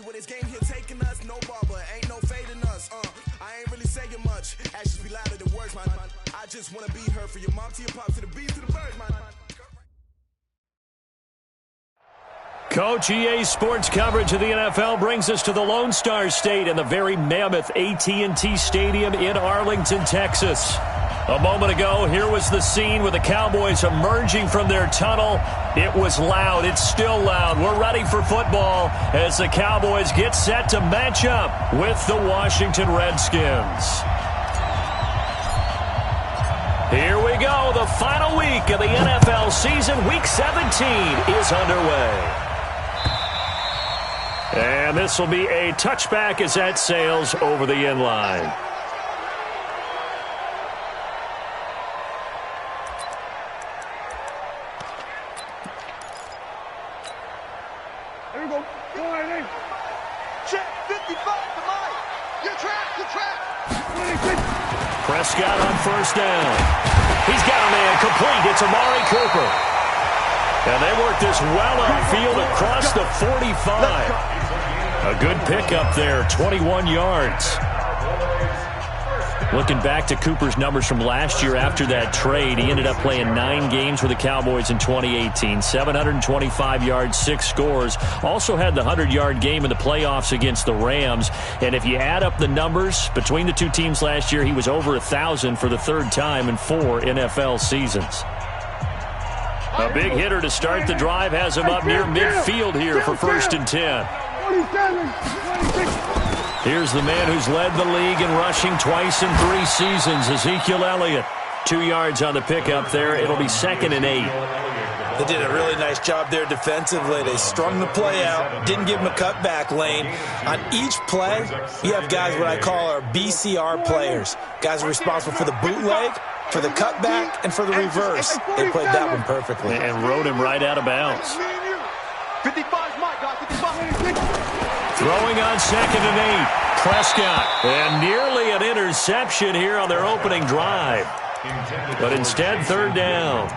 with this game here taking us, no barber, ain't no fading us. I ain't really saying much. Actions be louder than words, man. I just wanna be heard for your mom to your pop to the beast to the birds, man. Coach, EA Sports coverage of the NFL brings us to the Lone Star State and the very mammoth AT&T Stadium in Arlington, Texas. A moment ago, here was the scene with the Cowboys emerging from their tunnel. It was loud. It's still loud. We're ready for football as the Cowboys get set to match up with the Washington Redskins. Here we go. The final week of the NFL season. Week 17 is underway. And this will be a touchback as that sails over the end line. Here we go. Go ahead, hey. Check 55 to Mike. You're trapped. You're trapped. Prescott on first down. He's got a man complete. It's Amari Cooper. And they work this well upfield across the 45. A good pickup there, 21 yards. Looking back to Cooper's numbers from last year after that trade, he ended up playing 9 games for the Cowboys in 2018. 725 yards, 6 scores. Also had the 100-yard game in the playoffs against the Rams. And if you add up the numbers between the two teams last year, he was over 1,000 for the third time in 4 NFL seasons. A big hitter to start the drive has him up near midfield here for 1st and 10. Here's the man who's led the league in rushing twice in 3 seasons, Ezekiel Elliott. 2 yards on the pickup there. It'll be 2nd and 8. They did a really nice job there defensively. They strung the play out, didn't give him a cutback lane. On each play, you have guys what I call our BCR players. Guys are responsible for the bootleg, for the cutback, and for the reverse. They played that one perfectly. And rode him right out of bounds. 55's Mike, guys. 55. Throwing on 2nd and 8. Prescott. And nearly an interception here on their opening drive. But instead, 3rd down.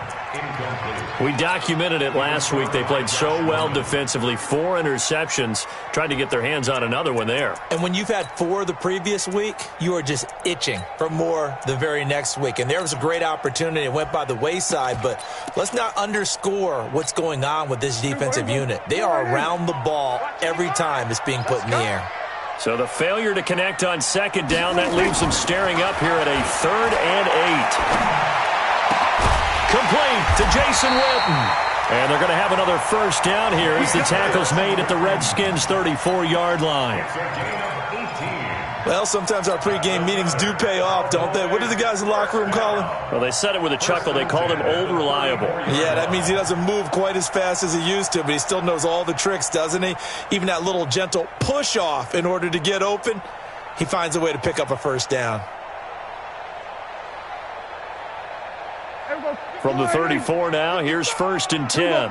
We documented it last week. They played so well defensively. 4 interceptions. Tried to get their hands on another one there. And when you've had 4 the previous week, you are just itching for more the very next week. And there was a great opportunity. It went by the wayside. But let's not underscore what's going on with this defensive unit. They are around the ball every time it's being put in the air. So the failure to connect on 2nd down, that leaves them staring up here at a 3rd and 8. Complete to Jason Witten. And they're going to have another 1st down here as the tackle's made at the Redskins' 34-yard line. Well, sometimes our pregame meetings do pay off, don't they? What do the guys in the locker room call him? Well, they said it with a chuckle. They called him Old Reliable. Yeah, that means he doesn't move quite as fast as he used to, but he still knows all the tricks, doesn't he? Even that little gentle push-off in order to get open, he finds a way to pick up a 1st down. From the 34 now, here's 1st and 10.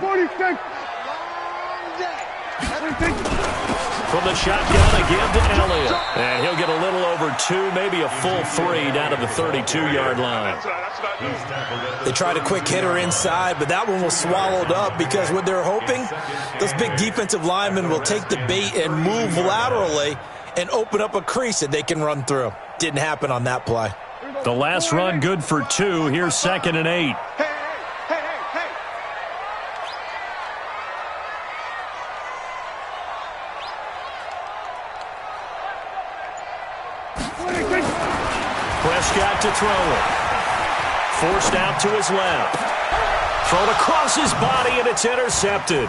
From the shotgun again to Elliott. And he'll get a little over 2, maybe a full 3 down to the 32-yard line. They tried a quick hitter inside, but that one was swallowed up because what they're hoping, those big defensive linemen will take the bait and move laterally and open up a crease that they can run through. Didn't happen on that play. The last run good for 2. Here's 2nd and 8. Prescott to throw it. Forced out to his left. Thrown across his body, and it's intercepted.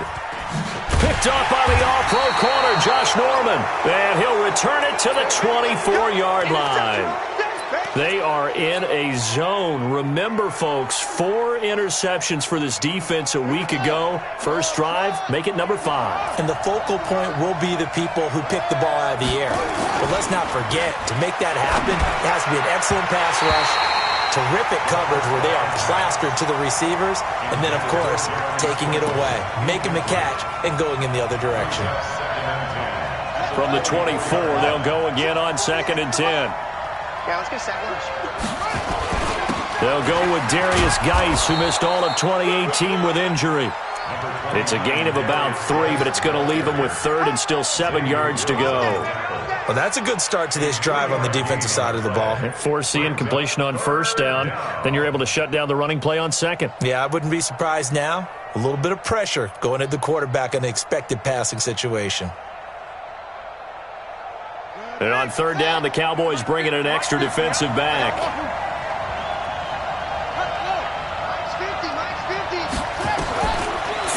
Picked up by the all-pro corner, Josh Norman. And he'll return it to the 24-yard line. They are in a zone. Remember, folks, 4 interceptions for this defense a week ago. First drive, make it number 5. And the focal point will be the people who pick the ball out of the air. But let's not forget, to make that happen, it has to be an excellent pass rush, terrific coverage where they are plastered to the receivers, and then, of course, taking it away, making the catch, and going in the other direction. From the 24, they'll go again on 2nd and 10. Yeah, let's get second. They'll go with Darius Geis, who missed all of 2018 with injury. It's a gain of about 3, but it's going to leave them with 3rd and still 7 yards to go. Well, that's a good start to this drive on the defensive side of the ball. Force the incompletion on 1st down. Then you're able to shut down the running play on 2nd. Yeah, I wouldn't be surprised now. A little bit of pressure going at the quarterback in the expected passing situation. And on 3rd down, the Cowboys bring in an extra defensive back.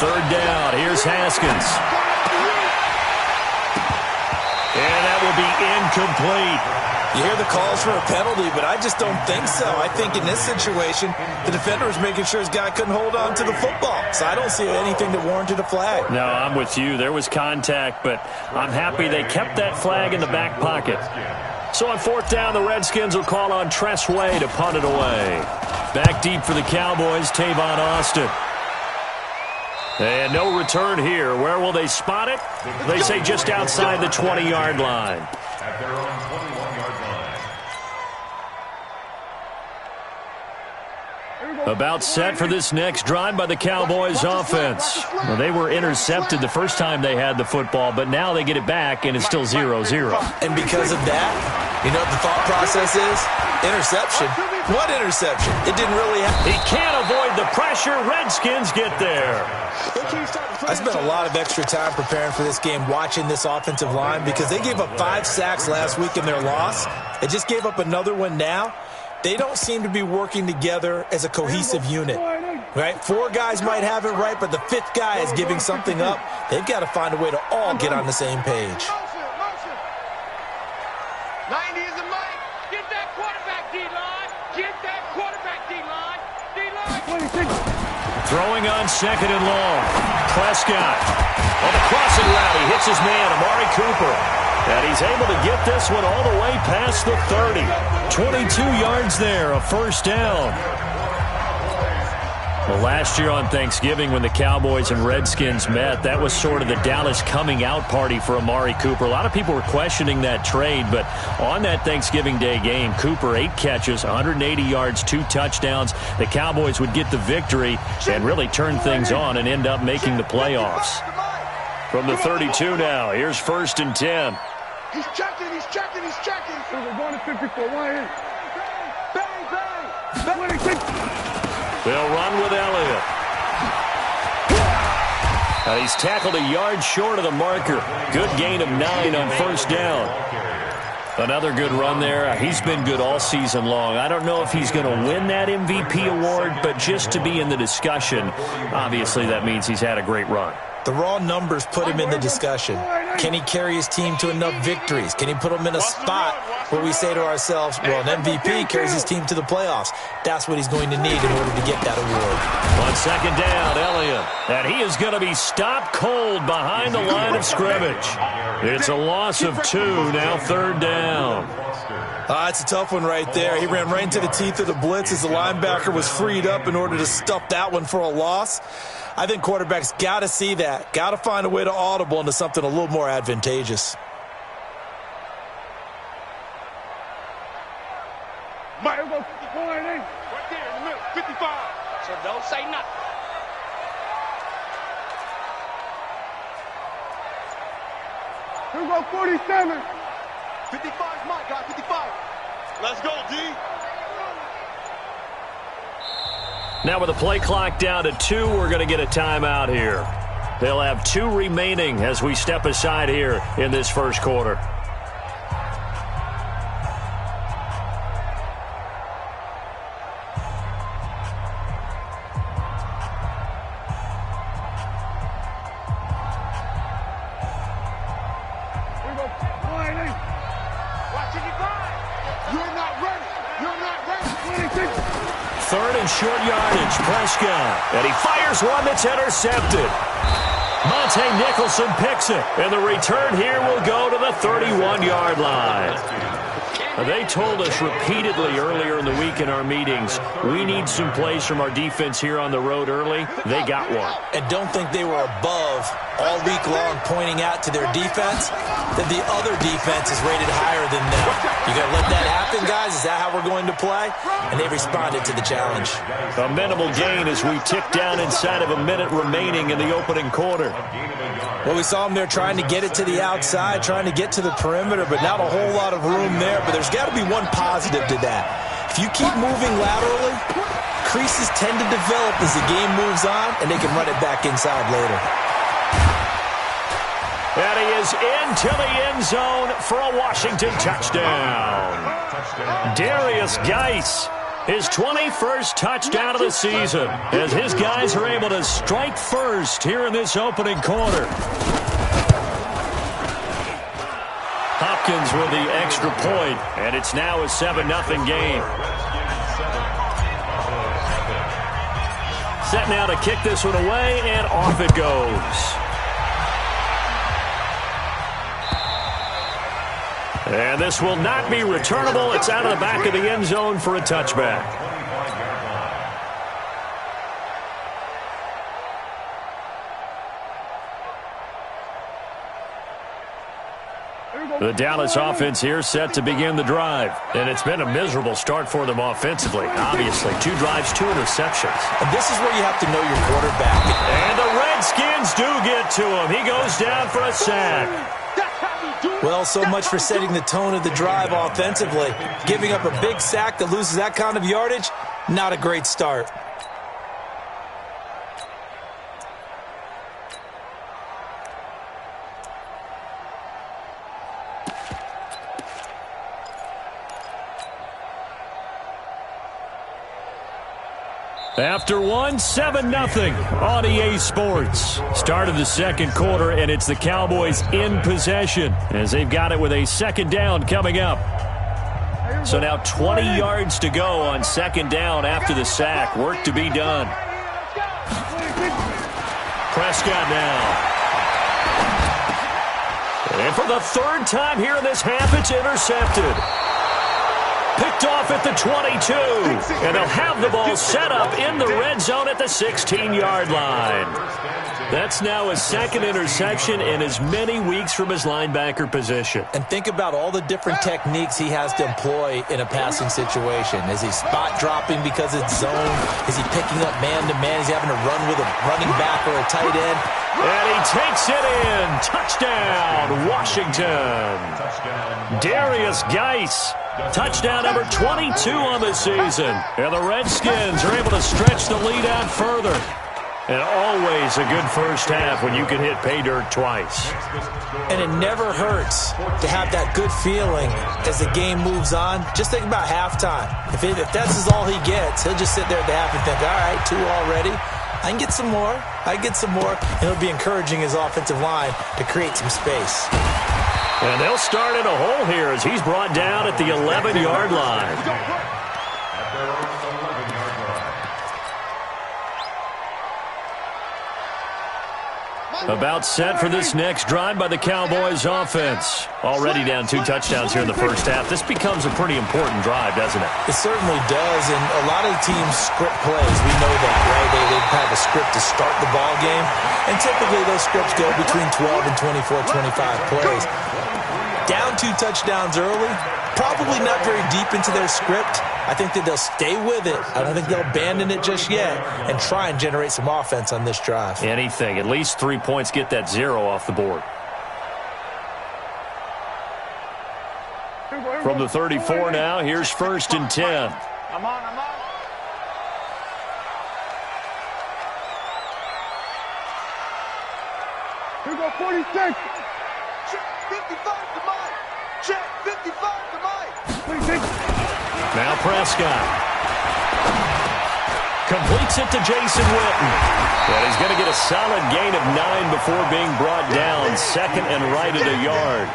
3rd down, here's Haskins. And that will be incomplete. You hear the calls for a penalty, but I just don't think so. I think in this situation, the defender was making sure his guy couldn't hold on to the football. So I don't see anything that warranted a flag. No, I'm with you. There was contact, but I'm happy they kept that flag in the back pocket. So on 4th down, the Redskins will call on Tress Way to punt it away. Back deep for the Cowboys, Tavon Austin. And no return here. Where will they spot it? They say just outside the 20-yard line. At their own 21-yard line. About set for this next drive by the Cowboys offense. Well, they were intercepted the first time they had the football, but now they get it back, and it's still 0-0. And because of that, you know what the thought process is? Interception. What interception? It didn't really happen. He can't avoid the pressure. Redskins get there. I spent a lot of extra time preparing for this game, watching this offensive line, because they gave up 5 sacks last week in their loss. They just gave up another one now. They don't seem to be working together as a cohesive unit, right? 4 guys might have it right, but the 5th guy is giving something up. They've got to find a way to all get on the same page. 90 is a mic. Get that quarterback, D-line. Get that quarterback, D-line. D-line. Throwing on 2nd and long. Prescott on the crossing route. He hits his man, Amari Cooper. And he's able to get this one all the way past the 30. 22 yards there, a 1st down. Well, last year on Thanksgiving when the Cowboys and Redskins met, that was sort of the Dallas coming out party for Amari Cooper. A lot of people were questioning that trade, but on that Thanksgiving Day game, Cooper 8 catches, 180 yards, 2 touchdowns. The Cowboys would get the victory and really turn things on and end up making the playoffs. From the 32 now, here's 1st and 10. He's checking, he's checking, he's checking. We're going to 54, one in. Bang, bang. They'll run with Elliott. Now he's tackled a yard short of the marker. Good gain of 9 on 1st down. Another good run there. He's been good all season long. I don't know if he's going to win that MVP award, but just to be in the discussion, obviously that means he's had a great run. The raw numbers put him in the discussion. Can he carry his team to enough victories? Can he put them in a spot where we say to ourselves, well, an MVP carries his team to the playoffs. That's what he's going to need in order to get that award. On 2nd down, Elliott. And he is going to be stopped cold behind the line of scrimmage. It's a loss of 2, now 3rd down. It's a tough one right there. He ran right into the teeth of the blitz as the linebacker was freed up in order to stuff that one for a loss. I think quarterbacks got to see that. Got to find a way to audible into something a little more advantageous. Mike, go. Right there in the middle, 55. So don't say nothing. Here we go, 47. 55 is Mike, guys, 55. Let's go, D. Now with the play clock down to 2, we're going to get a timeout here. They'll have 2 remaining as we step aside here in this 1st quarter. Short yardage, Prescott. And he fires one that's intercepted. Monte Nicholson picks it. And the return here will go to the 31-yard line. They told us repeatedly earlier in the week in our meetings, we need some plays from our defense here on the road early. They got one. And don't think they were above all week long pointing out to their defense that the other defense is rated higher than them. You got to let that happen, guys? Is that how we're going to play? And they responded to the challenge. A minimal gain as we tick down inside of a minute remaining in the opening quarter. Well, we saw them there trying to get it to the outside, trying to get to the perimeter, but not a whole lot of room there. But there's got to be one positive to that. If you keep moving laterally, creases tend to develop as the game moves on, and they can run it back inside later. And he is into the end zone for a Washington touchdown. Darius Geis, his 21st touchdown of the season, as his guys are able to strike first here in this opening quarter. Hopkins with the extra point, and it's now a 7-0 game. Set now to kick this one away, and off it goes. And this will not be returnable. It's out of the back of the end zone for a touchback. The Dallas offense here set to begin the drive. And it's been a miserable start for them offensively. Obviously, 2 drives, 2 interceptions. And this is where you have to know your quarterback. And the Redskins do get to him. He goes down for a sack. Well, so much for setting the tone of the drive offensively. Giving up a big sack that loses that kind of yardage, not a great start. After one, 7-0 on EA Sports. Start of the second quarter, and it's the Cowboys in possession as they've got it with a second down coming up. So now 20 yards to go on second down after the sack. Work to be done. Prescott now. And for the third time here in this half, it's intercepted. Picked off at the 22, and they'll have the ball set up in the red zone at the 16-yard line. That's now his second interception in as many weeks from his linebacker position. And think about all the different techniques he has to employ in a passing situation. Is he spot dropping because it's zone? Is he picking up man-to-man? Is he having to run with a running back or a tight end? And he takes it in. Touchdown, Washington. Darius Geis. Touchdown number 22 on the season. And the Redskins are able to stretch the lead out further. And always a good first half when you can hit pay dirt twice. And it never hurts to have that good feeling as the game moves on. Just think about halftime. If that's all he gets, he'll just sit there at the half and think, all right, 2 already. I can get some more. I can get some more. And it'll be encouraging his offensive line to create some space. And they'll start in a hole here as he's brought down at the 11-yard line. About set for this next drive by the Cowboys offense. Already down 2 touchdowns here in the first half. This becomes a pretty important drive, doesn't it? It certainly does, and a lot of the teams script plays. We know that, right? They have a script to start the ball game, and typically those scripts go between 12 and 24, 25 plays. Down 2 touchdowns early, probably not very deep into their script. I think that they'll stay with it. I don't think they'll abandon it just yet and try and generate some offense on this drive. Anything. At least 3 points, get that 0 off the board. From the 34 now, here's 1st and 10. I'm on. Here we go, 46. Check 55 to Mike. Check 55 to Mike. Now Prescott. Completes it to Jason Witten. And he's going to get a solid gain of 9 before being brought down. 2nd and right at a yard.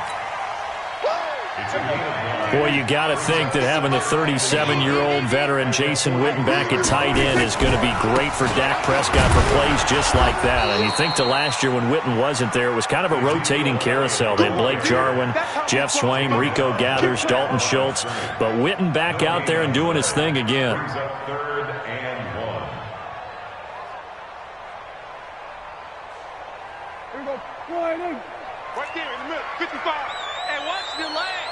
Boy, you got to think that having the 37-year-old veteran Jason Witten back at tight end is going to be great for Dak Prescott for plays just like that. And you think to last year when Witten wasn't there, it was kind of a rotating carousel. They had Blake Jarwin, Jeff Swaim, Rico Gathers, Dalton Schultz. But Witten back out there and doing his thing again. Third and 1. Here we go. Right there in the middle. 55. Hey, watch the lane.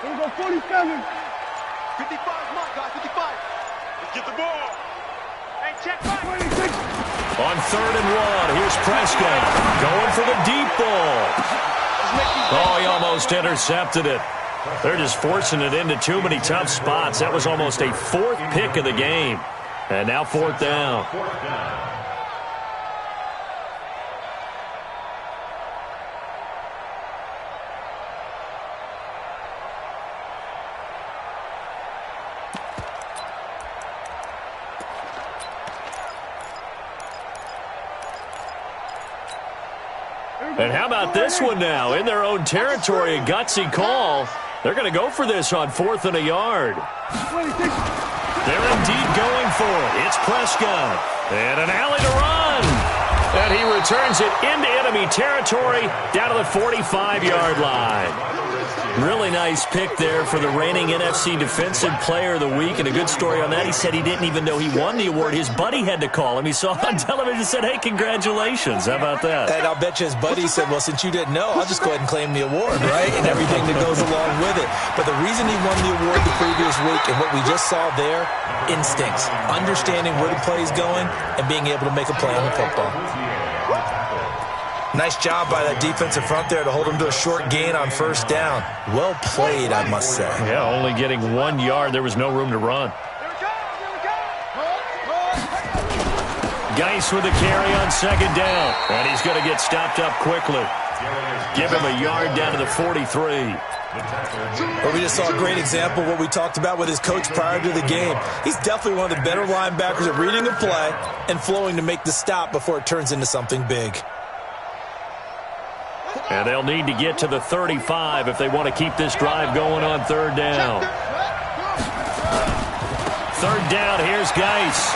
Here we go. 47. 55 mark, guys. 55. Let's get the ball. Hey, check back. 26. On 3rd and 1, here's Prescott going for the deep ball. Oh, he almost intercepted it. They're just forcing it into too many tough spots. That was almost a 4th pick of the game. And now 4th down. And how about this one now? In their own territory, a gutsy call. They're going to go for this on 4th and a yard. 26. They're indeed going for it. It's Prescott. And an alley to run. And he returns it into enemy territory down to the 45-yard line. Really nice pick there for the reigning NFC Defensive Player of the Week. And a good story on that. He said he didn't even know he won the award. His buddy had to call him. He saw it on television and said, hey, congratulations. How about that? And I'll bet you his buddy said, well, since you didn't know, I'll just go ahead and claim the award, right? And everything that goes along with it. But the reason he won the award the previous week and what we just saw there, instincts, understanding where the play is going and being able to make a play on the football. Nice job by that defensive front there to hold him to a short gain on 1st down. Well played, I must say. Yeah, only getting 1 yard. There was no room to run. Geis with a carry on 2nd down. And he's going to get stopped up quickly. Give him a yard down to the 43. Well, we just saw a great example of what we talked about with his coach prior to the game. He's definitely one of the better linebackers at reading a play and flowing to make the stop before it turns into something big. And they'll need to get to the 35 if they want to keep this drive going on 3rd down. 3rd down, here's Geis.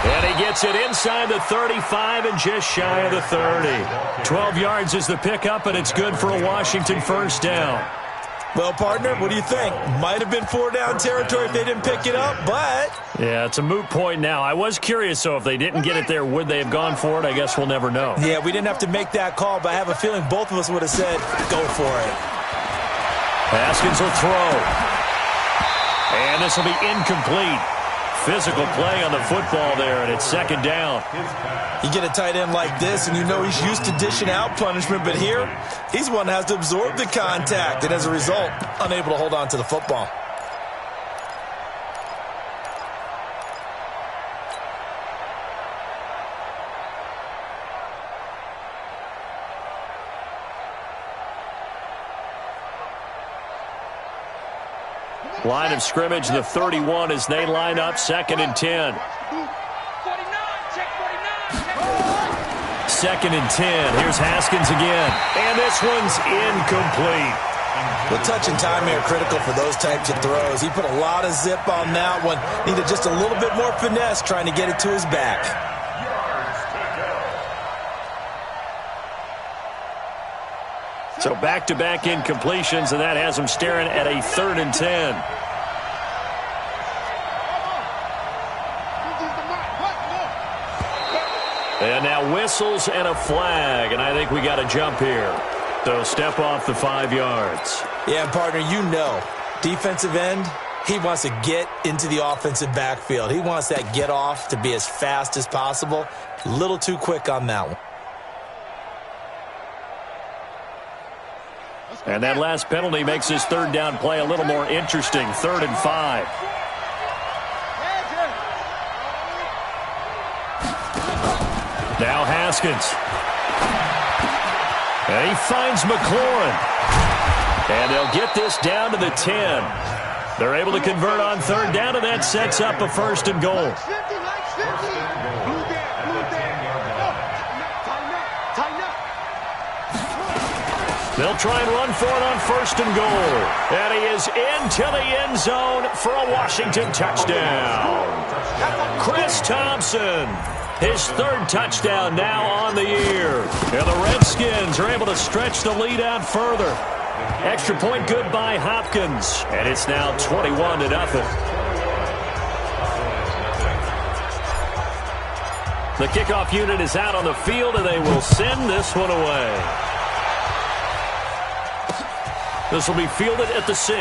And he gets it inside the 35 and just shy of the 30. 12 yards is the pickup, and it's good for a Washington 1st down. Well, partner, what do you think? Might have been 4-down territory if they didn't pick it up, but... Yeah, it's a moot point now. I was curious, so if they didn't get it there, would they have gone for it? I guess we'll never know. Yeah, we didn't have to make that call, but I have a feeling both of us would have said, go for it. Haskins will throw. And this will be incomplete. Physical play on the football there, and it's 2nd down. You get a tight end like this, and you know he's used to dishing out punishment, but here, he's one that has to absorb the contact, and as a result, unable to hold on to the football. Line of scrimmage, the 31 as they line up, 2nd and 10. 49, check 49. 2nd and 10. Here's Haskins again. And this one's incomplete. Well, touch and timing are critical for those types of throws. He put a lot of zip on that one. Needed just a little bit more finesse trying to get it to his back. So back-to-back incompletions, and that has him staring at a 3rd and 10. And now whistles and a flag, and I think we got a jump here. So step off the 5 yards. Yeah, and partner, you know, defensive end, he wants to get into the offensive backfield. He wants that get off to be as fast as possible. A little too quick on that one. And that last penalty makes his 3rd down play a little more interesting. 3rd and 5. Now Haskins. And he finds McLaurin. And they'll get this down to the 10. They're able to convert on 3rd down, and that sets up a 1st and goal. They'll try and run for it on 1st and goal. And he is into the end zone for a Washington touchdown. Chris Thompson, his 3rd touchdown now on the year. And the Redskins are able to stretch the lead out further. Extra point good by Hopkins. And it's now 21-0. The kickoff unit is out on the field, and they will send this one away. This will be fielded at the 6.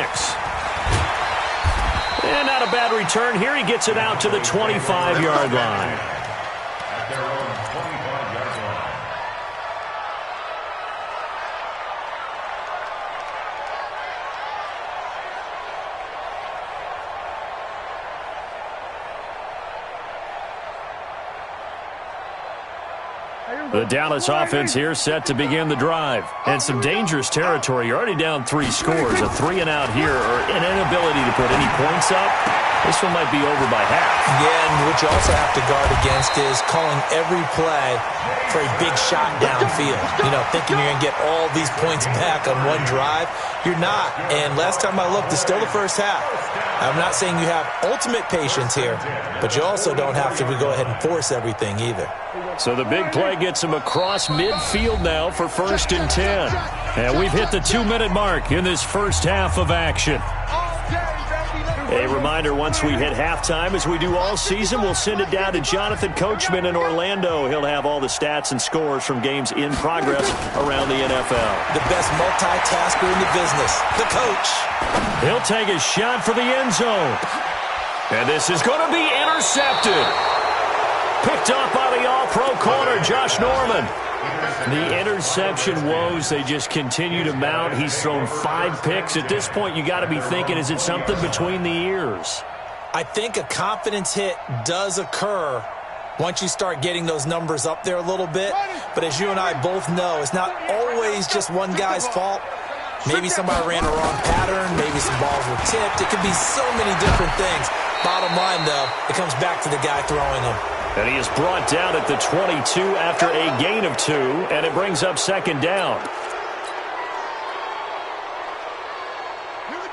And not a bad return here. He gets it out to the 25-yard line. At their own 25-yard line. The Dallas offense here set to begin the drive. And some dangerous territory. You're already down 3 scores. A 3-and-out here, or an inability to put any points up. This one might be over by half. Yeah, and what you also have to guard against is calling every play for a big shot downfield. You know, thinking you're going to get all these points back on one drive. You're not. And last time I looked, it's still the first half. I'm not saying you have ultimate patience here, but you also don't have to go ahead and force everything either. So the big play gets him across midfield now for 1st and 10. And we've hit the 2-minute mark in this first half of action. A reminder, once we hit halftime, as we do all season, we'll send it down to Jonathan Coachman in Orlando. He'll have all the stats and scores from games in progress around the NFL. The best multitasker in the business, the coach. He'll take a shot for the end zone. And this is going to be intercepted. Picked up by the all-pro corner, Josh Norman. The interception woes, they just continue to mount. He's thrown 5 picks. At this point, you got to be thinking, is it something between the ears? I think a confidence hit does occur once you start getting those numbers up there a little bit. But as you and I both know, it's not always just one guy's fault. Maybe somebody ran a wrong pattern. Maybe some balls were tipped. It could be so many different things. Bottom line, though, it comes back to the guy throwing them. And he is brought down at the 22 after a gain of 2, and it brings up 2nd down.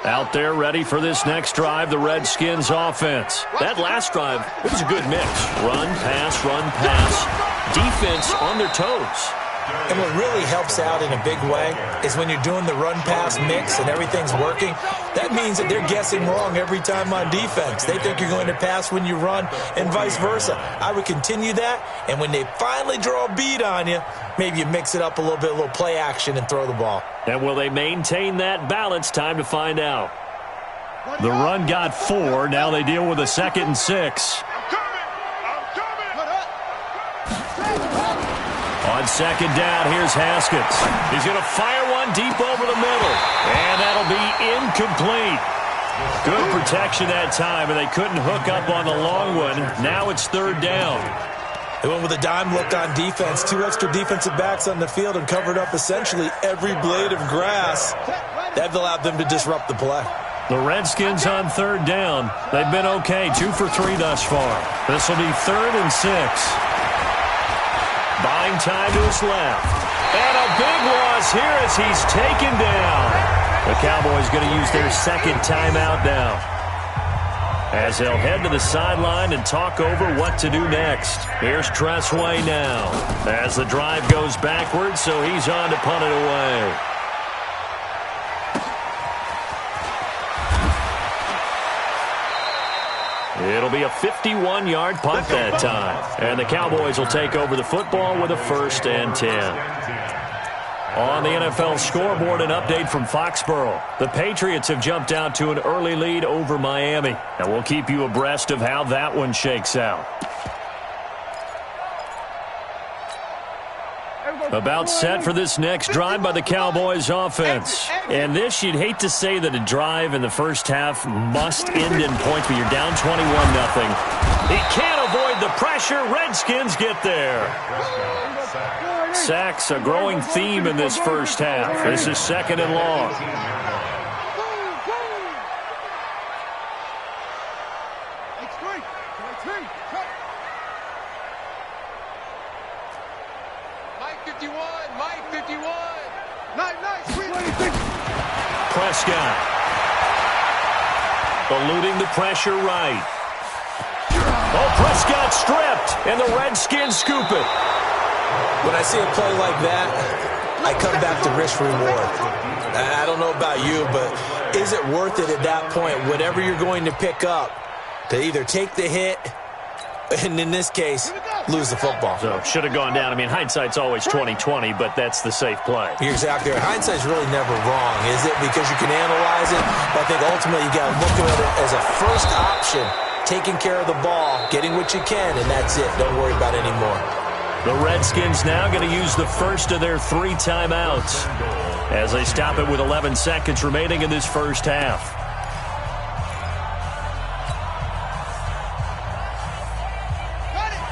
Out there ready for this next drive, the Redskins offense. That last drive, it was a good mix. Run, pass, defense on their toes. And what really helps out in a big way is when you're doing the run-pass mix and everything's working, that means that they're guessing wrong every time on defense. They think you're going to pass when you run and vice versa. I would continue that, and when they finally draw a bead on you, maybe you mix it up a little bit, a little play action, and throw the ball. And will they maintain that balance? Time to find out. The run got 4. Now they deal with a 2nd and 6. On 2nd down, here's Haskins. He's going to fire one deep over the middle. And that'll be incomplete. Good protection that time, and they couldn't hook up on the long one. Now it's 3rd down. They went with a dime look on defense. 2 extra defensive backs on the field and covered up essentially every blade of grass. That allowed them to disrupt the play. The Redskins on 3rd down. They've been okay, 2 for 3 thus far. This will be 3rd and 6. Buying time to his left. And a big loss here as he's taken down. The Cowboys going to use their 2nd timeout now, as they'll head to the sideline and talk over what to do next. Here's Tressway now as the drive goes backwards, so he's on to punt it away. It'll be a 51-yard punt that time. And the Cowboys will take over the football with a 1st and 10. On the NFL scoreboard, an update from Foxborough. The Patriots have jumped out to an early lead over Miami. And we'll keep you abreast of how that one shakes out. About set for this next drive by the Cowboys offense. And this, you'd hate to say that a drive in the first half must end in points, but you're down 21-0. He can't avoid the pressure. Redskins get there. Sacks, a growing theme in this first half. This is 2nd and long. Prescott. Eluding the pressure right. Oh, Prescott stripped, and the Redskins scoop it. When I see a play like that, I come back to risk-reward. I don't know about you, but is it worth it at that point, whatever you're going to pick up, to either take the hit, and in this case, lose the football? So, should have gone down. I mean, hindsight's always 20/20, but that's the safe play. You're exactly right. Hindsight's really never wrong, is it? Because you can analyze it, but I think ultimately you got to look at it as a first option, taking care of the ball, getting what you can, and that's it. Don't worry about it anymore. The Redskins now going to use the first of their 3 timeouts as they stop it with 11 seconds remaining in this first half.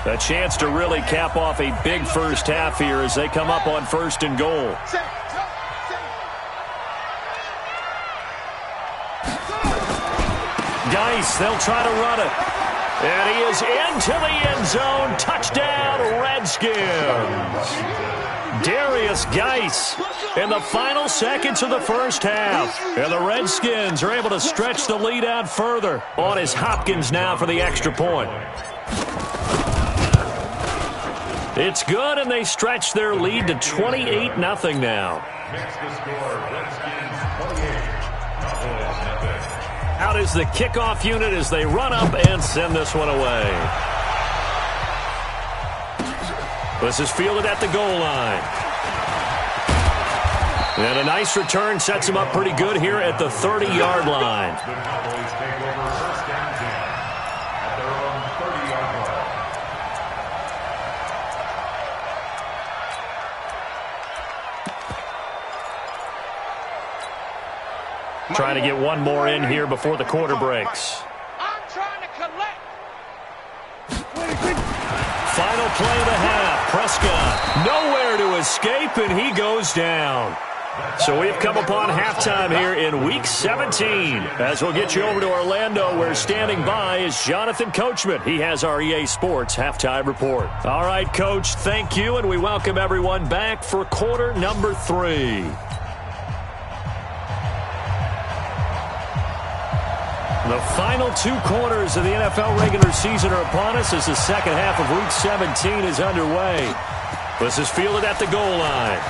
A chance to really cap off a big first half here as they come up on 1st and goal. Geis, they'll try to run it. And he is into the end zone. Touchdown, Redskins. Darius Geis in the final seconds of the first half. And the Redskins are able to stretch the lead out further. On is Hopkins now for the extra point. It's good, and they stretch their lead to 28-0 now. Makes the score, Redskins 28. Out is the kickoff unit as they run up and send this one away. This is fielded at the goal line. And a nice return sets him up pretty good here at the 30-yard line. The Cowboys take over 1st and 10 at their own 30-yard line. Trying to get one more in here before the quarter breaks. I'm trying to collect. Final play of the half. Prescott nowhere to escape, and he goes down. So we've come upon halftime here in Week 17. As we'll get you over to Orlando, where standing by is Jonathan Coachman. He has our EA Sports Halftime Report. All right, Coach, thank you, and we welcome everyone back for quarter number 3. The final 2 quarters of the NFL regular season are upon us as the second half of Week 17 is underway. This is fielded at the goal line.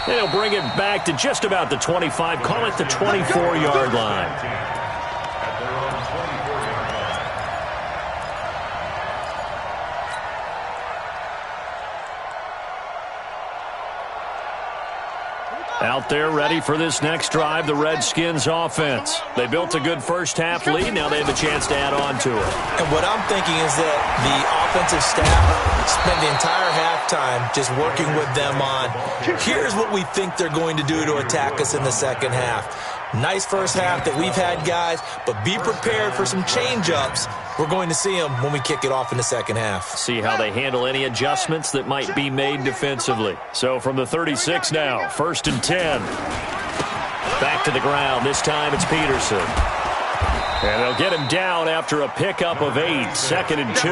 They'll bring it back to just about the 25, call it the 24-yard line. At their own 24-yard line. Out there ready for this next drive, the Redskins offense. They built a good first half lead. Now they have a chance to add on to it. And what I'm thinking is that the offensive staff spent the entire halftime just working with them on, here's what we think they're going to do to attack us in the second half. Nice first half that we've had, guys, but be prepared for some change-ups. We're going to see them when we kick it off in the second half. See how they handle any adjustments that might be made defensively. So from the 36 now, 1st and 10. Back to the ground. This time it's Peterson. And they'll get him down after a pickup of 8, 2nd and 2.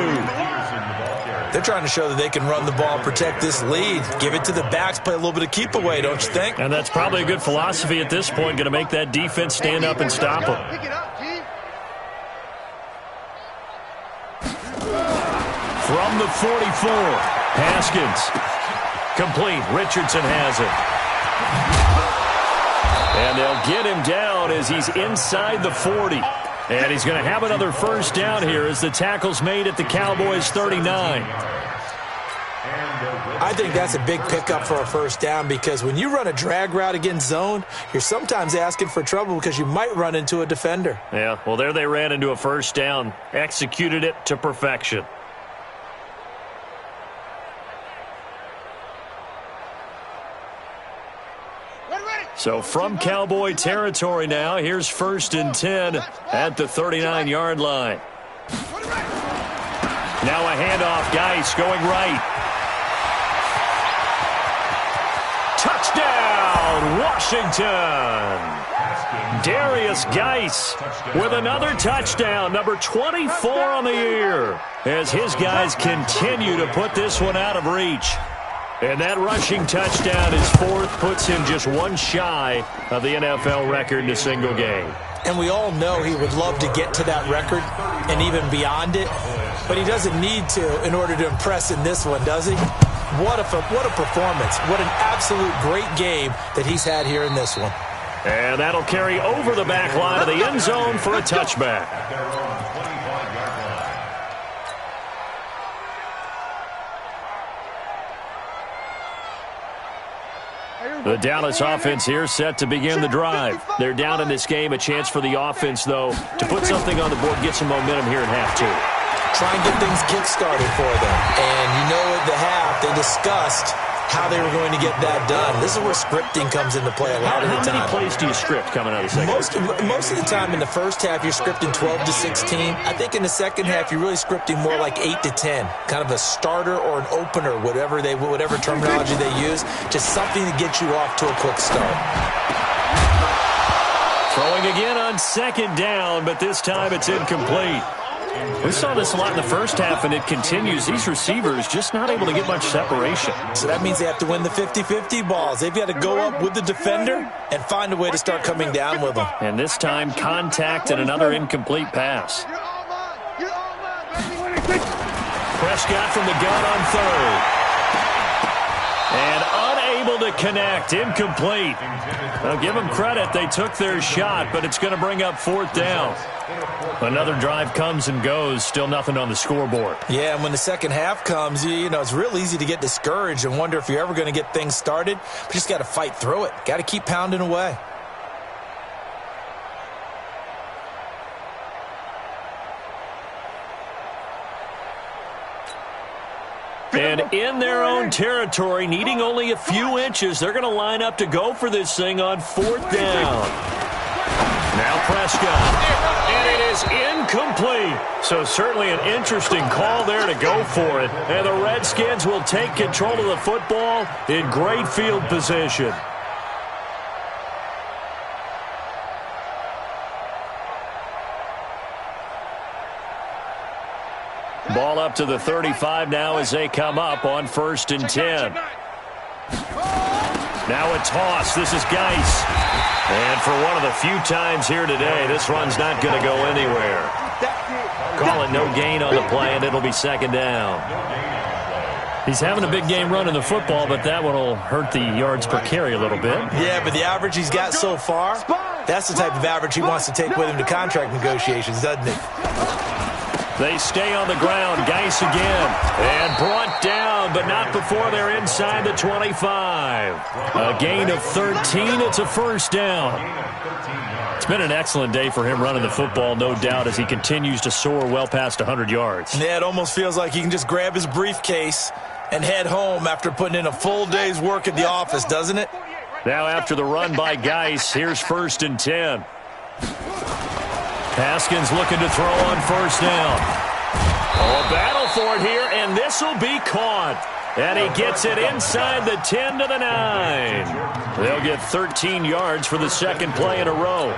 They're trying to show that they can run the ball, protect this lead, give it to the backs, play a little bit of keep away, don't you think? And that's probably a good philosophy at this point, going to make that defense stand up and stop them. Pick it up, G. From the 44, Haskins. Complete. Richardson has it. And they'll get him down as he's inside the 40. And he's going to have another first down here as the tackle's made at the Cowboys' 39. I think that's a big pickup for a first down because when you run a drag route against zone, you're sometimes asking for trouble because you might run into a defender. Yeah, well, there they ran into a first down. Executed it to perfection. So from Cowboy territory now, here's 1st and 10 at the 39-yard line. Now a handoff, Geis going right. Touchdown, Washington! Darius Geis with another touchdown, number 24 on the year, as his guys continue to put this one out of reach. And that rushing touchdown, his fourth, puts him just one shy of the NFL record in a single game. And we all know he would love to get to that record and even beyond it, but he doesn't need to in order to impress in this one, does he? What a performance. What an absolute great game that he's had here in this one. And that'll carry over the back line of the end zone for a touchback. The Dallas offense here set to begin the drive. They're down in this game. A chance for the offense, though, to put something on the board, get some momentum here in half two. Try and get things kick-started for them. And you know at the half, they discussed how they were going to get that done. This is where scripting comes into play a lot of the time. How many plays do you script coming out of the second? Most of the time in the first half, you're scripting 12 to 16. I think in the second half, you're really scripting more like 8 to 10. Kind of a starter or an opener, whatever terminology they use. Just something to get you off to a quick start. Throwing again on second down, but this time it's incomplete. We saw this a lot in the first half, and it continues. These receivers just not able to get much separation. So that means they have to win the 50-50 balls. They've got to go up with the defender and find a way to start coming down with them. And this time, contact and another incomplete pass. Prescott from the gun on third. And unable to connect. Incomplete. I'll give them credit. They took their shot, but it's going to bring up fourth down. Another drive comes and goes. Still nothing on the scoreboard. Yeah, and when the second half comes, you know, it's real easy to get discouraged and wonder if you're ever going to get things started. But you just got to fight through it. Got to keep pounding away. And in their own territory, needing only a few inches, they're going to line up to go for this thing on fourth down. Now Prescott. And it is incomplete. So certainly an interesting call there to go for it. And the Redskins will take control of the football in great field position. Ball up to the 35 now as they come up on 1st and 10. Now a toss. This is Geis. And for one of the few times here today, this run's not going to go anywhere. Call it no gain on the play, and it'll be second down. He's having a big game running the football, but that one will hurt the yards per carry a little bit. Yeah, but the average he's got so far, that's the type of average he wants to take with him to contract negotiations, doesn't he? They stay on the ground. Geis again. And brought down, but not before they're inside the 25. A gain of 13. It's a first down. It's been an excellent day for him running the football, no doubt, as he continues to soar well past 100 yards. Yeah, it almost feels like he can just grab his briefcase and head home after putting in a full day's work at the office, doesn't it? Now after the run by Geis, here's 1st and 10. Haskins looking to throw on first down. Oh, a battle for it here, and this will be caught. And he gets it inside the 10 to the 9. They'll get 13 yards for the second play in a row.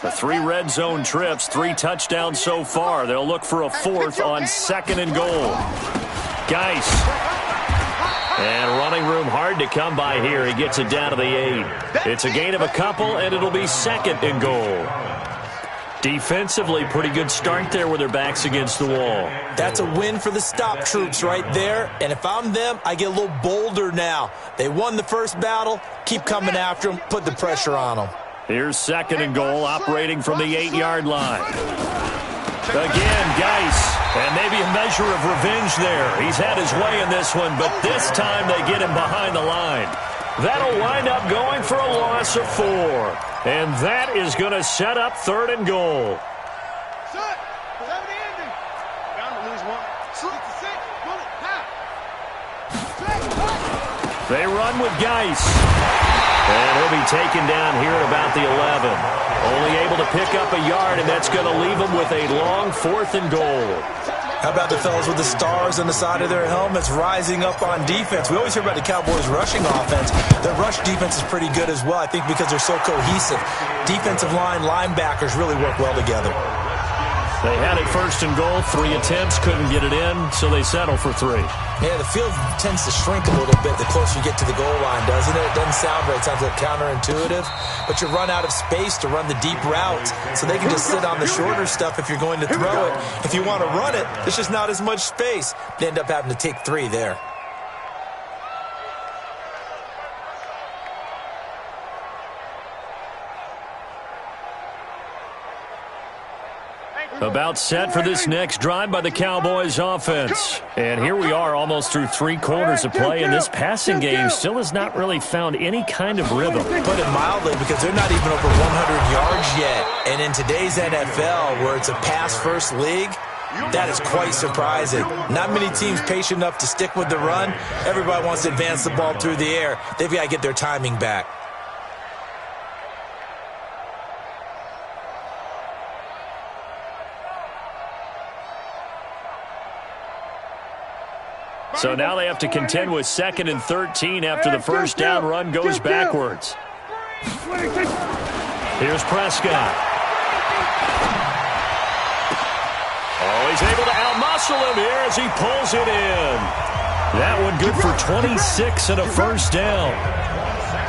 The 3 red zone trips, 3 touchdowns so far. They'll look for a 4th on 2nd and goal. Geis. And running room hard to come by here. He gets it down to the 8. It's a gain of a couple, and it'll be 2nd and goal. Defensively, pretty good start there with their backs against the wall. That's a win for the stop troops right there. And if I'm them, I get a little bolder now. They won the first battle. Keep coming after them. Put the pressure on them. Here's 2nd and goal, operating from the 8-yard line. Again, Geis. And maybe a measure of revenge there. He's had his way in this one, but this time they get him behind the line. That'll wind up going for a loss of 4. And that is going to set up 3rd and goal. They run with Geis. And he'll be taken down here at about the 11. Only able to pick up a yard, and that's going to leave him with a long 4th and goal. How about the fellas with the stars on the side of their helmets rising up on defense? We always hear about the Cowboys' rushing offense. Their rush defense is pretty good as well, I think, because they're so cohesive. Defensive line, linebackers really work well together. They had it first and goal, 3 attempts, couldn't get it in, so they settle for 3. Yeah, the field tends to shrink a little bit the closer you get to the goal line, doesn't it? It doesn't sound right. It sounds like counterintuitive. But you run out of space to run the deep routes, so they can just sit on the shorter stuff if you're going to throw it. If you want to run it, there's just not as much space. They end up having to take 3 there. About set for this next drive by the Cowboys offense. And here we are almost through 3 quarters of play, and this passing game still has not really found any kind of rhythm. Put it mildly, because they're not even over 100 yards yet. And in today's NFL, where it's a pass-first league, that is quite surprising. Not many teams patient enough to stick with the run. Everybody wants to advance the ball through the air. They've got to get their timing back. So now they have to contend with 2nd and 13 after the first down run goes backwards. Here's Prescott. Oh, he's able to outmuscle him here as he pulls it in. That one good for 26 and a first down.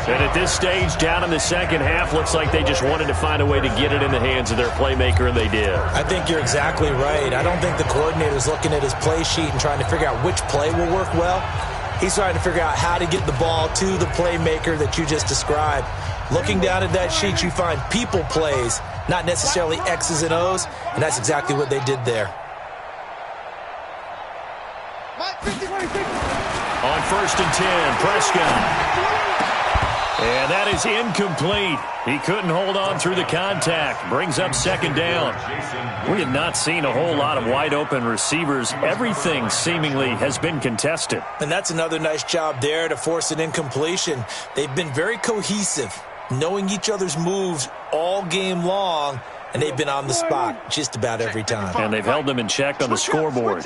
And at this stage, down in the second half, looks like they just wanted to find a way to get it in the hands of their playmaker, and they did. I think you're exactly right. I don't think the coordinator's looking at his play sheet and trying to figure out which play will work well. He's trying to figure out how to get the ball to the playmaker that you just described. Looking down at that sheet, you find people plays, not necessarily X's and O's, and that's exactly what they did there. On 1st and 10, Prescott. And that is incomplete. He couldn't hold on through the contact. Brings up 2nd down. We have not seen a whole lot of wide-open receivers. Everything seemingly has been contested. And that's another nice job there to force an incompletion. They've been very cohesive, knowing each other's moves all game long, and they've been on the spot just about every time. And they've held them in check on the scoreboard.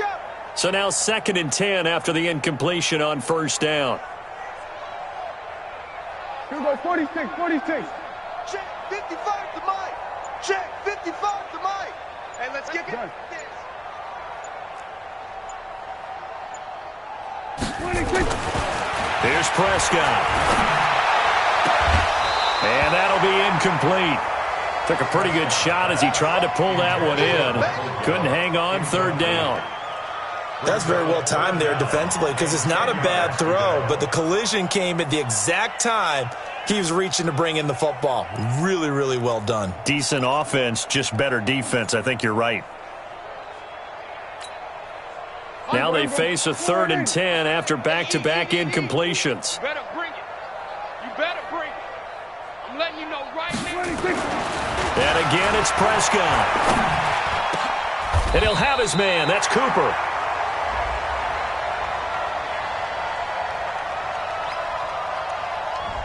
So now 2nd and 10 after the incompletion on 1st down. Here we go, 46, 46. Check 55 to Mike. Check 55 to Mike. And let's get this. 26. Here's Prescott. And that'll be incomplete. Took a pretty good shot as he tried to pull that one in. Couldn't hang on, 3rd down. That's very well timed there defensively, because it's not a bad throw, but the collision came at the exact time he was reaching to bring in the football. Really, really well done. Decent offense, just better defense. I think you're right. Now they face a 3rd and 10 after back-to-back incompletions. You better bring it. You better bring it. I'm letting you know right now. And again, it's Prescott. And he'll have his man. That's Cooper.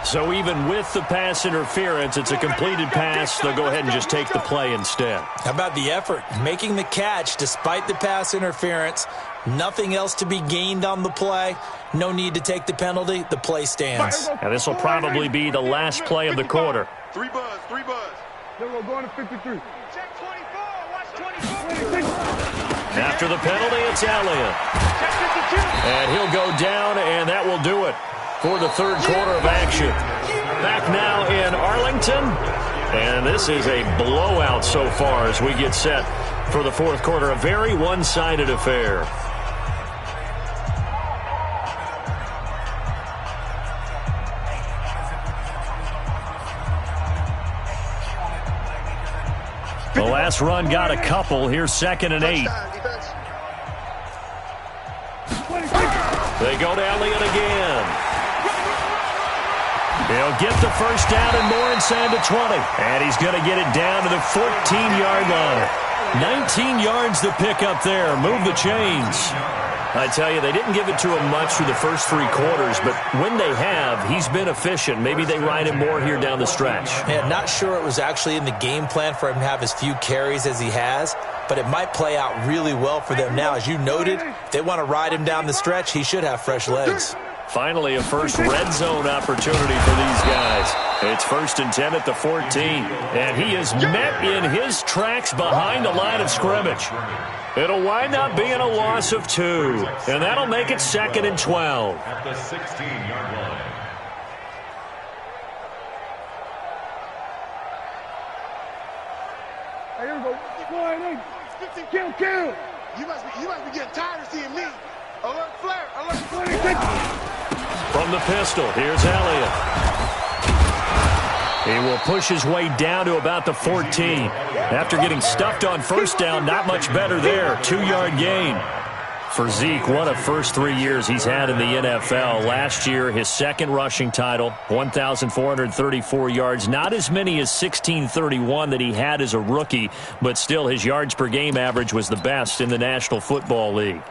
So even with the pass interference, it's a completed pass. They'll go ahead and just take the play instead. How about the effort? Making the catch despite the pass interference. Nothing else to be gained on the play. No need to take the penalty. The play stands. And this will probably be the last play of the quarter. 3 buzz, 3 buzz. Then we'll go to 53. Check 24. Watch 24. After the penalty, it's Elliott. Check 52. And he'll go down, and that will do it for the 3rd quarter of action. Back now in Arlington. And this is a blowout so far as we get set for the 4th quarter. A very one-sided affair. The last run got a couple. Here's 2nd and 8. They go to Elliott again. He'll get the first down and more inside the 20. And he's going to get it down to the 14-yard line. 19 yards to pick up there. Move the chains. I tell you, they didn't give it to him much through the first 3 quarters, but when they have, he's been efficient. Maybe they ride him more here down the stretch. Yeah, not sure it was actually in the game plan for him to have as few carries as he has, but it might play out really well for them now. As you noted, if they want to ride him down the stretch, he should have fresh legs. Finally, a first red zone opportunity for these guys. It's 1st and 10 at the 14. And he is met in his tracks behind the line of scrimmage. It'll wind up being a loss of 2. And that'll make it 2nd and 12. At the 16-yard line. Here we go. Quiet, kill. You must be getting tired of seeing me. Alert flare, alert flare. From the pistol, here's Elliott. He will push his way down to about the 14. After getting stuffed on first down, not much better there. 2-yard gain. For Zeke, what a first 3 years he's had in the NFL. Last year, his second rushing title, 1,434 yards. Not as many as 1,631 that he had as a rookie, but still his yards per game average was the best in the National Football League.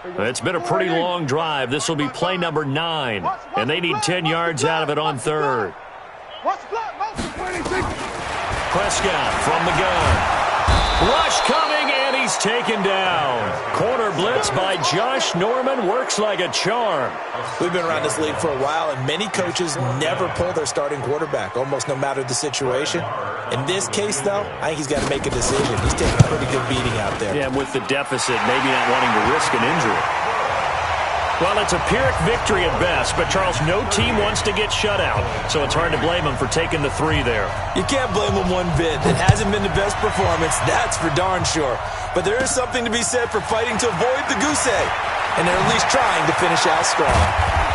It's been a pretty long drive. This will be play number 9, and they need 10 yards out of it on 3rd. Prescott from the gun. Rush coming, and he's taken down. Corner blitz by Josh Norman works like a charm. We've been around this league for a while, and many coaches never pull their starting quarterback, almost no matter the situation. In this case, though, I think he's got to make a decision. He's taking a pretty good beating out there. Yeah, and with the deficit, maybe not wanting to risk an injury. Well, it's a Pyrrhic victory at best, but, Charles, no team wants to get shut out, so it's hard to blame him for taking the 3 there. You can't blame him one bit. It hasn't been the best performance, that's for darn sure. But there is something to be said for fighting to avoid the goose egg, and they're at least trying to finish out strong.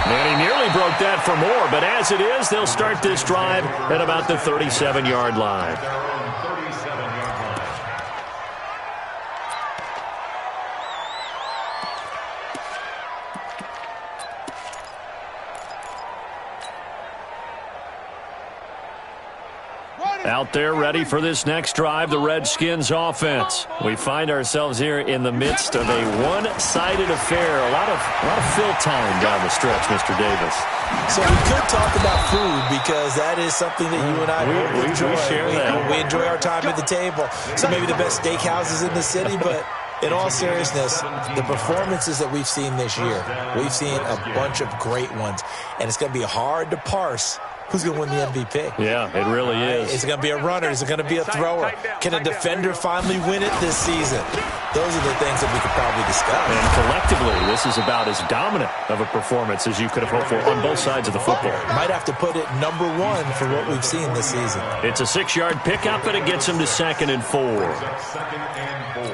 And he nearly broke that for more, but as it is, they'll start this drive at about the 37-yard line. Out there ready for this next drive, the Redskins offense. We find ourselves here in the midst of a one-sided affair. A lot of fill time down the stretch, Mr. Davis. So we could talk about food because that is something that you and I enjoy. We share that. We enjoy our time at the table. So maybe the best steakhouses in the city, but in all seriousness, the performances that we've seen this year, we've seen a bunch of great ones, and it's going to be hard to parse who's going to win the MVP. Yeah, it really is. Is it going to be a runner? Is it going to be a thrower? Can a defender finally win it this season? Those are the things that we could probably discuss. And collectively, this is about as dominant of a performance as you could have hoped for on both sides of the football. Might have to put it number 1 for what we've seen this season. It's a 6-yard pickup, and it gets him to 2nd and 4. 2nd and 4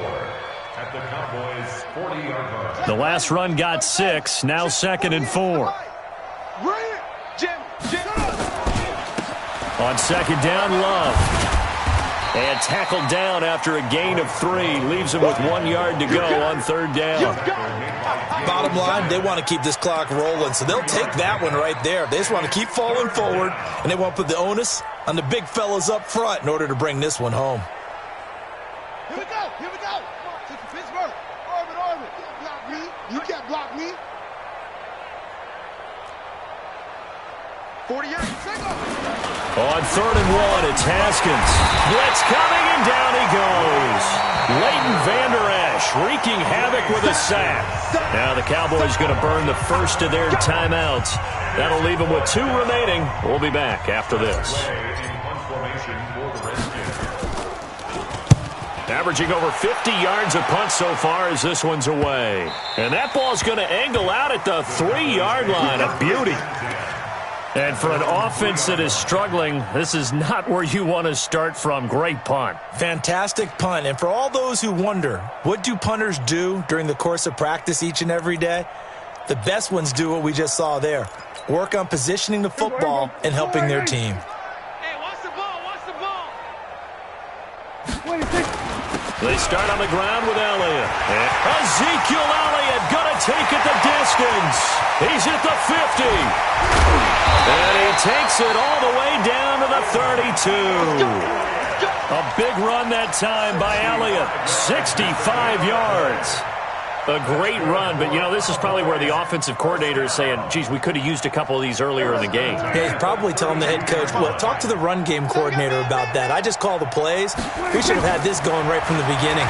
at the Cowboys' 40-yard line. The last run got 6, now 2nd and 4. On 2nd down, Love. And tackled down after a gain of 3. Leaves him with 1 yard to go on 3rd down. Bottom line, they want to keep this clock rolling, so they'll take that one right there. They just want to keep falling forward, and they want to put the onus on the big fellas up front in order to bring this one home. Here we go. Pittsburgh. Orbit. Block me. You can't block me. 48. On 3rd and 1, it's Haskins. Blitz coming, and down he goes. Leighton Vander Esch wreaking havoc with a sack. Now the Cowboys going to burn the first of their timeouts. That'll leave them with 2 remaining. We'll be back after this. Averaging over 50 yards a punt so far as this one's away. And that ball's going to angle out at the 3-yard line. A beauty. And for an offense that is struggling, this is not where you want to start from. Great punt. Fantastic punt. And for all those who wonder, what do punters do during the course of practice each and every day? The best ones do what we just saw there. Work on positioning the football and helping their team. Hey, watch the ball. They start on the ground with Elliott. Ezekiel Elliott going to take it the distance. He's at the 50. And he takes it all the way down to the 32. A big run that time by Elliott. 65 yards. A great run, but, you know, this is probably where the offensive coordinator is saying, geez, we could have used a couple of these earlier in the game. Yeah, he's probably telling the head coach, well, talk to the run game coordinator about that. I just call the plays. We should have had this going right from the beginning.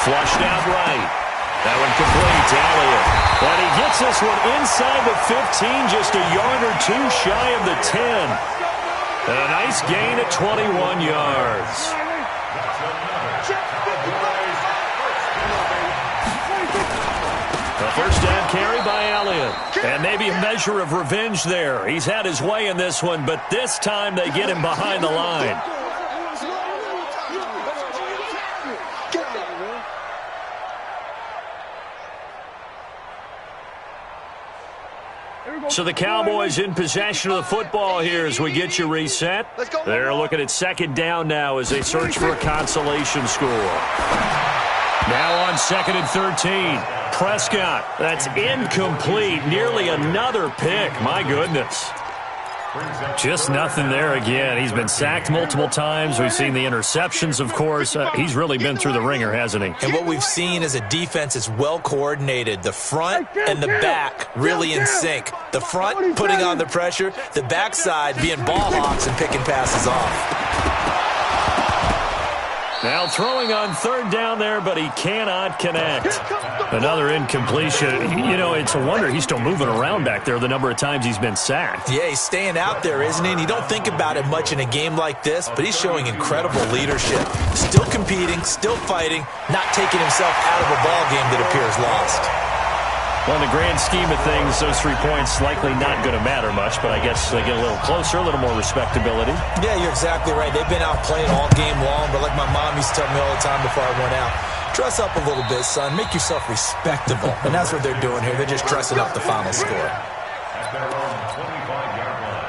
Flushed out right. That one complete to Elliott. And he gets this one inside the 15, just a yard or two shy of the 10. And a nice gain at 21 yards. A first down carry by Elliott. And maybe a measure of revenge there. He's had his way in this one, but this time they get him behind the line. So the Cowboys in possession of the football here as we get you reset. They're looking at second down now as they search for a consolation score. Now on second and 13. Prescott, that's incomplete. Nearly another pick. My goodness. Just nothing there again. He's been sacked multiple times. We've seen the interceptions, of course. He's really been through the ringer, hasn't he? And what we've seen is a defense that's well coordinated. The front and the back really in sync. The front putting on the pressure, the backside being ball hawks and picking passes off. Now throwing on third down there, but he cannot connect. Another incompletion. You know, it's a wonder he's still moving around back there the number of times he's been sacked. Yeah, he's staying out there, isn't he? And you don't think about it much in a game like this, but he's showing incredible leadership. Still competing, still fighting, not taking himself out of a ball game that appears lost. Well, in the grand scheme of things, those 3 points likely not going to matter much, but I guess they get a little closer, a little more respectability. Yeah, you're exactly right. They've been out playing all game long, but like my mom used to tell me all the time before I went out, dress up a little bit, son. Make yourself respectable. And that's what they're doing here. They're just dressing up the final score. At their own 25-yard line.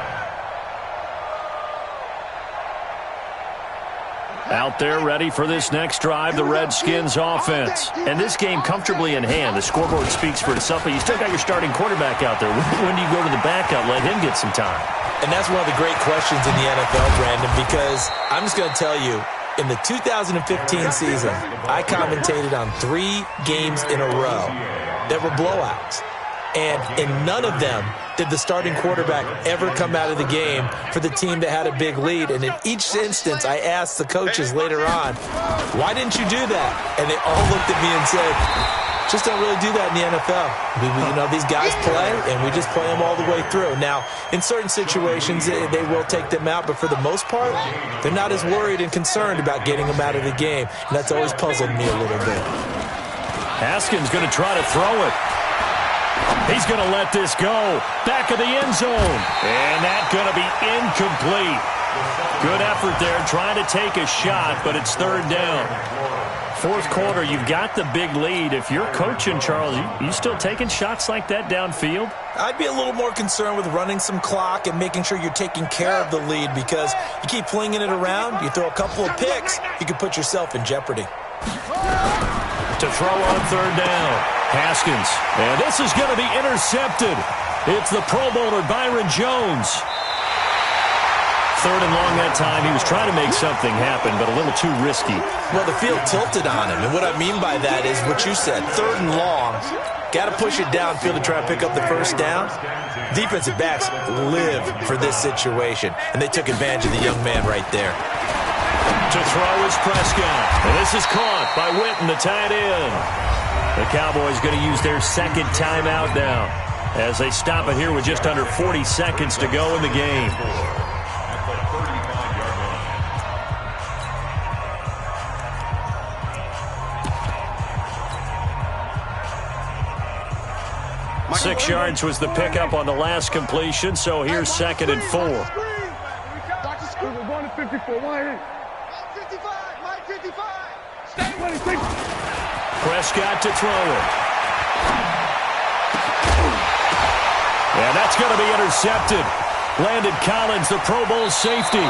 Out there ready for this next drive, the Redskins offense. And this game comfortably in hand. The scoreboard speaks for itself, but you still got your starting quarterback out there. When do you go to the backup, let him get some time? And that's one of the great questions in the NFL, Brandon, because I'm just going to tell you, in the 2015 season, I commentated on 3 games in a row that were blowouts. And in none of them did the starting quarterback ever come out of the game for the team that had a big lead. And in each instance, I asked the coaches later on, why didn't you do that? And they all looked at me and said, just don't really do that in the NFL. You know, these guys play, and we just play them all the way through. Now, in certain situations, they will take them out, but for the most part, they're not as worried and concerned about getting them out of the game. And that's always puzzled me a little bit. Haskins going to try to throw it. He's going to let this go. Back of the end zone. And that's going to be incomplete. Good effort there trying to take a shot, but it's third down. Fourth quarter, you've got the big lead. If you're coaching, Charles, you still taking shots like that downfield? I'd be a little more concerned with running some clock and making sure you're taking care of the lead, because you keep flinging it around, you throw a couple of picks, you can put yourself in jeopardy. To throw on third down, Haskins. And this is going to be intercepted. It's the Pro Bowler, Byron Jones. Third and long that time. He was trying to make something happen, but a little too risky. Well, the field tilted on him, and what I mean by that is what you said. Third and long, got to push it downfield to try to pick up the first down. Defensive backs live for this situation, and they took advantage of the young man right there. To throw is Prescott. And this is caught by Witten, the tight end. The Cowboys going to use their second timeout now as they stop it here with just under 40 seconds to go in the game. At the 35-yard line. 6 yards was the pickup on the last completion, so here's second and 4. We're going to 54. Why ain't? 55. Mike 55. Stay with it. Prescott to throw it. And that's going to be intercepted. Landon Collins, the Pro Bowl safety.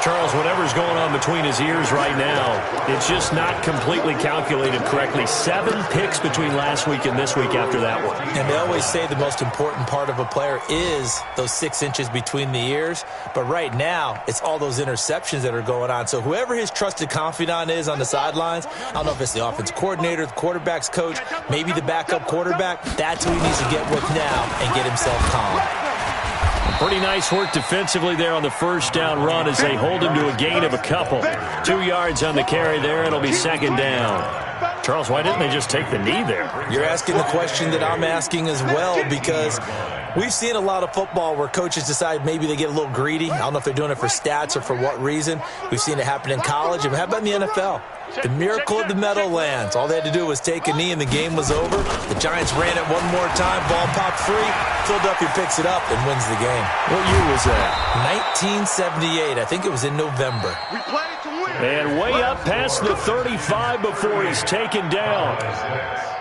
Charles, whatever's going on between his ears right now, it's just not completely calculated correctly. 7 picks between last week and this week after that one. And they always say the most important part of a player is those 6 inches between the ears. But right now, it's all those interceptions that are going on. So whoever his trusted confidant is on the sidelines, I don't know if it's the offense coordinator, the quarterback's coach, maybe the backup quarterback, that's who he needs to get with now and get himself calm. Pretty nice work defensively there on the first down run as they hold him to a gain of a couple. 2 yards on the carry there. It'll be second down. Charles, why didn't they just take the knee there? You're asking the question that I'm asking as well, because we've seen a lot of football where coaches decide maybe they get a little greedy. I don't know if they're doing it for stats or for what reason. We've seen it happen in college. And how about in the NFL? The miracle of the Meadowlands. All they had to do was take a knee and the game was over. The Giants ran it one more time. Ball popped free. Philadelphia picks it up and wins the game. What year was that? 1978. I think it was in November. We played to win. And way up past the 35 before he's taken down.